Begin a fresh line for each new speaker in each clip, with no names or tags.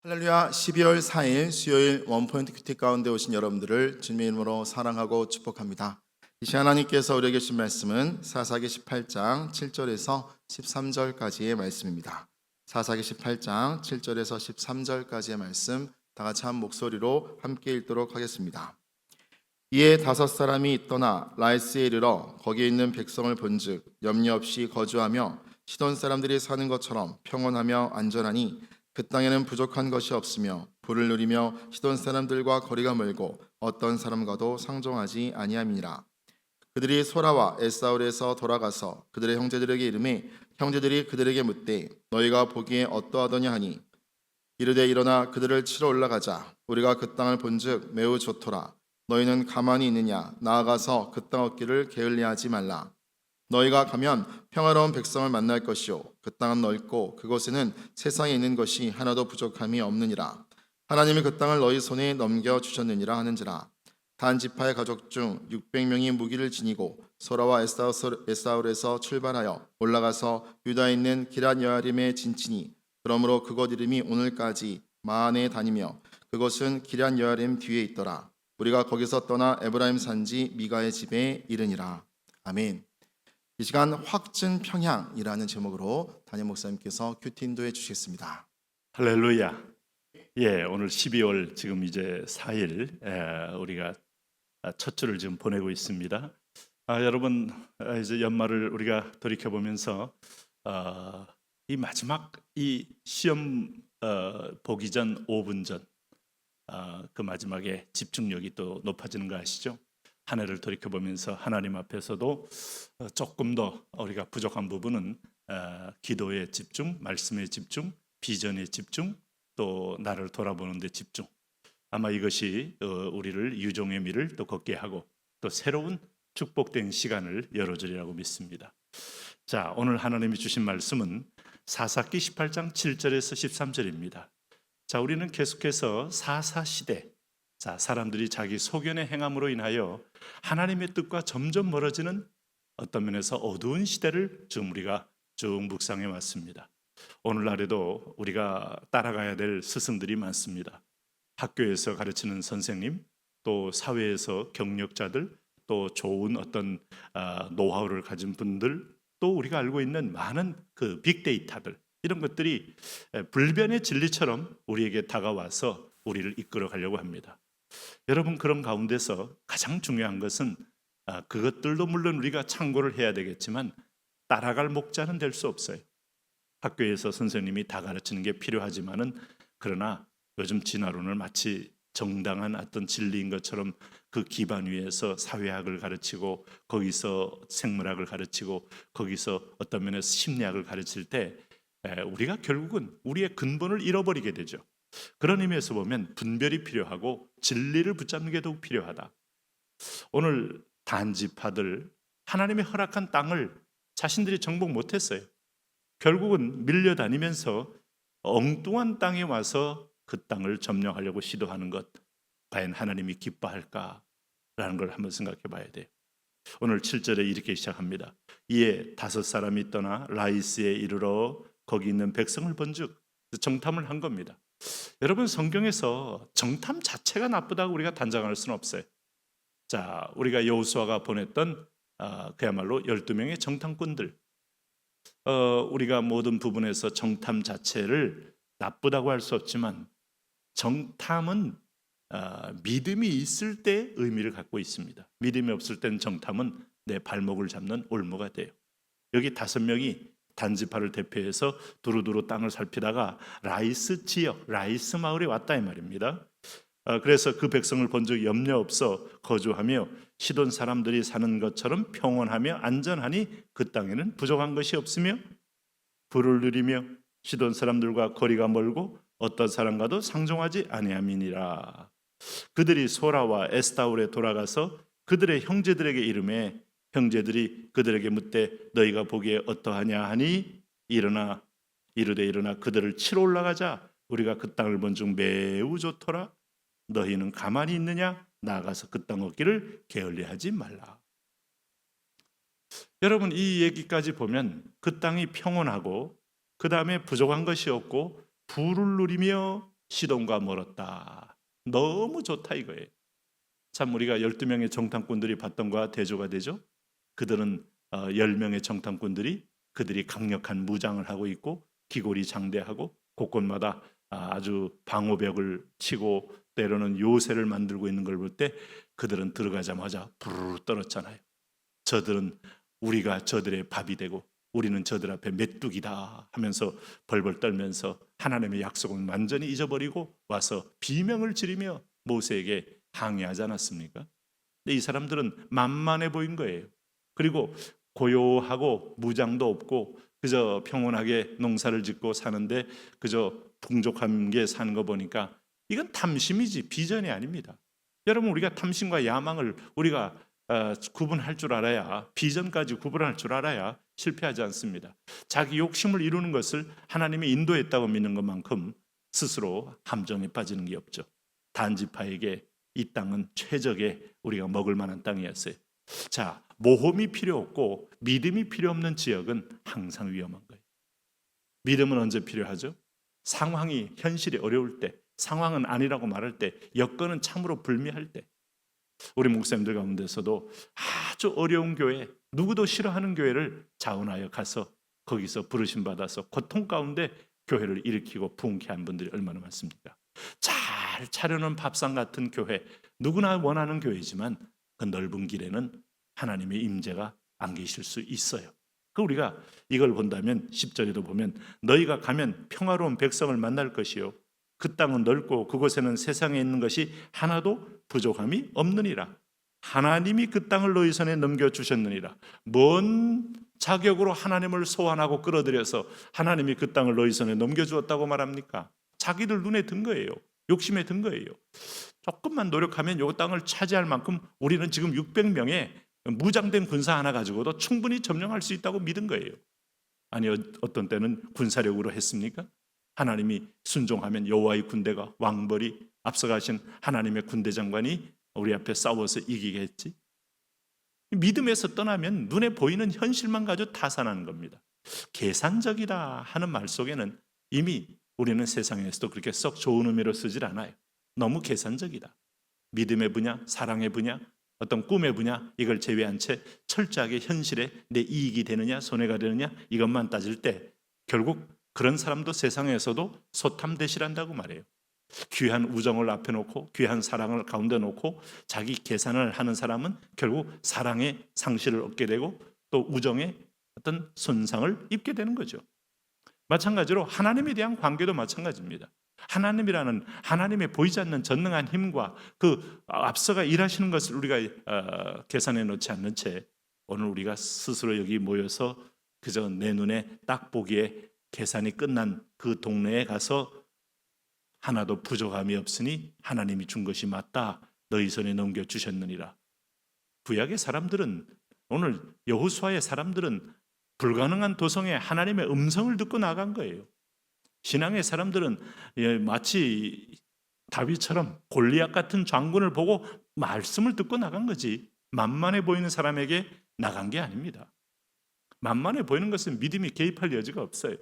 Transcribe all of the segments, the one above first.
할렐루야. 12월 4일 수요일 원포인트 큐티 가운데 오신 여러분들을 주님의 이름으로 사랑하고 축복합니다. 이 시간 하나님께서 우리에게 주신 말씀은 사사기 18장 7절에서 13절까지의 말씀입니다. 사사기 18장 7절에서 13절까지의 말씀 다 같이 한 목소리로 함께 읽도록 하겠습니다. 이에 5사람이 떠나 라이스에 이르러 거기에 있는 백성을 본즉 염려 없이 거주하며 시돈 사람들이 사는 것처럼 평온하며 안전하니 그 땅에는 부족한 것이 없으며 부를 누리며 시돈 사람들과 거리가 멀고 어떤 사람과도 상종하지 아니함이니라. 그들이 소라와 에사울에서 돌아가서 그들의 형제들에게 이르매 형제들이 그들에게 묻되 너희가 보기에 어떠하더냐 하니 이르되 일어나 그들을 치러 올라가자. 우리가 그 땅을 본즉 매우 좋도라. 너희는 가만히 있느냐? 나아가서 그 땅 얻기를 게을리하지 말라. 너희가 가면 평화로운 백성을 만날 것이요 그 땅은 넓고 그곳에는 세상에 있는 것이 하나도 부족함이 없느니라. 하나님이 그 땅을 너희 손에 넘겨 주셨느니라 하는지라. 단 지파의 가족 중 600명이 무기를 지니고 소라와 에사울에서 출발하여 올라가서 유다에 있는 기럇 여아림에 진치니 그러므로 그곳 이름이 오늘까지 마안에 다니며 그것은 기럇 여아림 뒤에 있더라. 우리가 거기서 떠나 에브라임 산지 미가의 집에 이르니라. 아멘. 이 시간 확증 평양이라는 제목으로 담임 목사님께서 큐티 인도해 주시겠습니다.
할렐루야. 예, 오늘 12월 지금 이제 4일 우리가 첫 주를 지금 보내고 있습니다. 여러분 이제 연말을 우리가 돌이켜 보면서 이 마지막 이 시험 보기 전 5분 전 그 마지막에 집중력이 또 높아지는 거 아시죠? 한 해를 돌이켜 보면서 하나님 앞에서도 조금 더 우리가 부족한 부분은 기도에 집중, 말씀에 집중, 비전에 집중, 또 나를 돌아보는 데 집중. 아마 이것이 우리를 유종의 미를 또 걷게 하고 또 새로운 축복된 시간을 열어주리라고 믿습니다. 자, 오늘 하나님이 주신 말씀은 사사기 18장 7절에서 13절입니다. 자, 우리는 계속해서 사사시대, 자, 사람들이 자기 소견의 행함으로 인하여 하나님의 뜻과 점점 멀어지는 어떤 면에서 어두운 시대를 지금 우리가 쭉 묵상해 왔습니다. 오늘날에도 우리가 따라가야 될 스승들이 많습니다. 학교에서 가르치는 선생님, 또 사회에서 경력자들, 또 좋은 어떤 노하우를 가진 분들, 또 우리가 알고 있는 많은 그 빅데이터들, 이런 것들이 불변의 진리처럼 우리에게 다가와서 우리를 이끌어 가려고 합니다. 여러분, 그런 가운데서 가장 중요한 것은 그것들도 물론 우리가 참고를 해야 되겠지만 따라갈 목자는 될 수 없어요. 학교에서 선생님이 다 가르치는 게 필요하지만은 그러나 요즘 진화론을 마치 정당한 어떤 진리인 것처럼 그 기반 위에서 사회학을 가르치고 거기서 생물학을 가르치고 거기서 어떤 면에서 심리학을 가르칠 때 우리가 결국은 우리의 근본을 잃어버리게 되죠. 그런 의미에서 보면 분별이 필요하고 진리를 붙잡는 게 더욱 필요하다. 오늘 단지파들 하나님이 허락한 땅을 자신들이 정복 못했어요. 결국은 밀려다니면서 엉뚱한 땅에 와서 그 땅을 점령하려고 시도하는 것, 과연 하나님이 기뻐할까라는 걸 한번 생각해 봐야 돼요. 오늘 7절에 이렇게 시작합니다. 이에 5사람이 떠나 라이스에 이르러 거기 있는 백성을 본즉, 정탐을 한 겁니다. 여러분, 성경에서 정탐 자체가 나쁘다고 우리가 단정할 수는 없어요. 자, 우리가 여호수아가 보냈던 그야말로 12명의 정탐꾼들, 우리가 모든 부분에서 정탐 자체를 나쁘다고 할 수 없지만 정탐은 믿음이 있을 때 의미를 갖고 있습니다. 믿음이 없을 땐 정탐은 내 발목을 잡는 올무가 돼요. 여기 5명이 단지파를 대표해서 두루두루 땅을 살피다가 라이스 지역, 라이스 마을에 왔다 이 말입니다. 그래서 그 백성을 본즉 염려 없어 거주하며 시돈 사람들이 사는 것처럼 평온하며 안전하니 그 땅에는 부족한 것이 없으며 부를 누리며 시돈 사람들과 거리가 멀고 어떤 사람과도 상종하지 아니함이니라. 그들이 소라와 에스타울에 돌아가서 그들의 형제들에게 이르매 형제들이 그들에게 묻되 너희가 보기에 어떠하냐 하니 이르되 일어나 그들을 치러 올라가자. 우리가 그 땅을 본즉 매우 좋더라. 너희는 가만히 있느냐? 나아가서 그 땅 얻기를 게을리하지 말라. 여러분, 이 얘기까지 보면 그 땅이 평온하고 그 다음에 부족한 것이 없고 부를 누리며 시돈과 멀었다. 너무 좋다 이거예요. 참 우리가 12명의 정탐꾼들이 봤던과 대조가 되죠. 그들은 10명의 정탐꾼들이 그들이 강력한 무장을 하고 있고 기골이 장대하고 곳곳마다 아주 방호벽을 치고 때로는 요새를 만들고 있는 걸 볼 때 그들은 들어가자마자 부르르 떨었잖아요. 저들은 우리가 저들의 밥이 되고 우리는 저들 앞에 메뚜기다 하면서 벌벌 떨면서 하나님의 약속을 완전히 잊어버리고 와서 비명을 지르며 모세에게 항의하지 않았습니까? 근데 이 사람들은 만만해 보인 거예요. 그리고 고요하고 무장도 없고 그저 평온하게 농사를 짓고 사는데 그저 풍족한 게 사는 거 보니까 이건 탐심이지 비전이 아닙니다. 여러분 우리가 탐심과 야망을 우리가 구분할 줄 알아야 비전까지 구분할 줄 알아야 실패하지 않습니다. 자기 욕심을 이루는 것을 하나님이 인도했다고 믿는 것만큼 스스로 함정에 빠지는 게 없죠. 단지파에게 이 땅은 최적의 우리가 먹을 만한 땅이었어요. 자, 모험이 필요 없고 믿음이 필요 없는 지역은 항상 위험한 거예요. 믿음은 언제 필요하죠? 상황이 현실이 어려울 때, 상황은 아니라고 말할 때, 여건은 참으로 불미할 때. 우리 목사님들 가운데서도 아주 어려운 교회, 누구도 싫어하는 교회를 자원하여 가서 거기서 부르심 받아서 고통 가운데 교회를 일으키고 부흥케 한 분들이 얼마나 많습니까? 잘 차려놓은 밥상 같은 교회, 누구나 원하는 교회지만 그 넓은 길에는 하나님의 임재가 안 계실 수 있어요. 그 우리가 이걸 본다면 10절에도 보면 너희가 가면 평화로운 백성을 만날 것이요 그 땅은 넓고 그곳에는 세상에 있는 것이 하나도 부족함이 없느니라. 하나님이 그 땅을 너희 손에 넘겨주셨느니라. 뭔 자격으로 하나님을 소환하고 끌어들여서 하나님이 그 땅을 너희 손에 넘겨주었다고 말합니까? 자기들 눈에 든 거예요. 욕심에 든 거예요. 조금만 노력하면 이 땅을 차지할 만큼 우리는 지금 600명의 무장된 군사 하나 가지고도 충분히 점령할 수 있다고 믿은 거예요. 아니 어떤 때는 군사력으로 했습니까? 하나님이 순종하면 여호와의 군대가 왕벌이 앞서가신 하나님의 군대 장관이 우리 앞에 싸워서 이기게 했지. 믿음에서 떠나면 눈에 보이는 현실만 가지고 타산하는 겁니다. 계산적이다 하는 말 속에는 이미 우리는 세상에서도 그렇게 썩 좋은 의미로 쓰질 않아요. 너무 계산적이다. 믿음의 분야, 사랑의 분야, 어떤 꿈의 분야 이걸 제외한 채 철저하게 현실에 내 이익이 되느냐 손해가 되느냐 이것만 따질 때 결국 그런 사람도 세상에서도 소탐대실한다고 말해요. 귀한 우정을 앞에 놓고 귀한 사랑을 가운데 놓고 자기 계산을 하는 사람은 결국 사랑의 상실을 얻게 되고 또 우정의 어떤 손상을 입게 되는 거죠. 마찬가지로 하나님에 대한 관계도 마찬가지입니다. 하나님이라는 하나님의 보이지 않는 전능한 힘과 그 앞서가 일하시는 것을 우리가 계산해 놓지 않는 채 오늘 우리가 스스로 여기 모여서 그저 내 눈에 딱 보기에 계산이 끝난 그 동네에 가서 하나도 부족함이 없으니 하나님이 준 것이 맞다. 너희 손에 넘겨주셨느니라. 구약의 사람들은 오늘 여호수아의 사람들은 불가능한 도성에 하나님의 음성을 듣고 나간 거예요. 신앙의 사람들은 마치 다윗처럼 골리앗 같은 장군을 보고 말씀을 듣고 나간 거지 만만해 보이는 사람에게 나간 게 아닙니다. 만만해 보이는 것은 믿음이 개입할 여지가 없어요.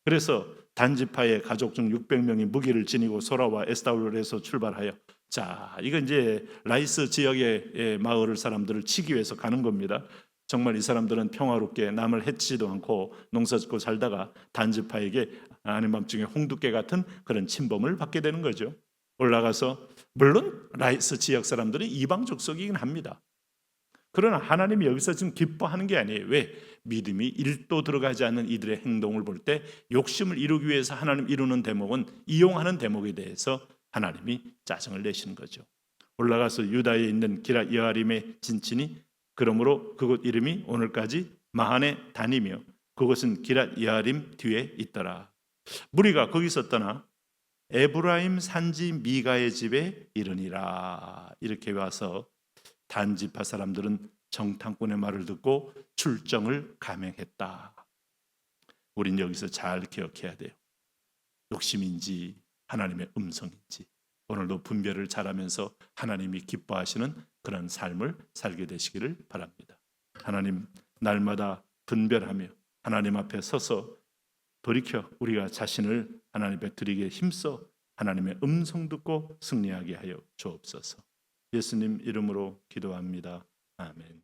그래서 단지파의 가족 중 600명이 무기를 지니고 소라와 에스타올에서 출발하여 자 이거 이제 라이스 지역의 마을 사람들을 치기 위해서 가는 겁니다. 정말 이 사람들은 평화롭게 남을 해치지도 않고 농사짓고 살다가 단지파에게 아는 밤중에 홍두깨 같은 그런 침범을 받게 되는 거죠. 올라가서 물론 라이스 지역 사람들은 이방 족속이긴 합니다. 그러나 하나님이 여기서 지금 기뻐하는 게 아니에요. 왜? 믿음이 1도 들어가지 않는 이들의 행동을 볼 때 욕심을 이루기 위해서 하나님 이루는 대목은 이용하는 대목에 대해서 하나님이 짜증을 내시는 거죠. 올라가서 유다에 있는 기럇 여아림의 진친이 그러므로 그곳 이름이 오늘까지 마한의 단이며 그곳은 기럇 여아림 뒤에 있더라. 무리가 거기서 떠나 에브라임 산지 미가의 집에 이르니라. 이렇게 와서 단지파 사람들은 정탐꾼의 말을 듣고 출정을 감행했다. 우린 여기서 잘 기억해야 돼요. 욕심인지 하나님의 음성인지 오늘도 분별을 잘하면서 하나님이 기뻐하시는 그런 삶을 살게 되시기를 바랍니다. 하나님 날마다 분별하며 하나님 앞에 서서 돌이켜 우리가 자신을 하나님 앞에 드리기에 힘써 하나님의 음성 듣고 승리하게 하여 주옵소서. 예수님 이름으로 기도합니다. 아멘.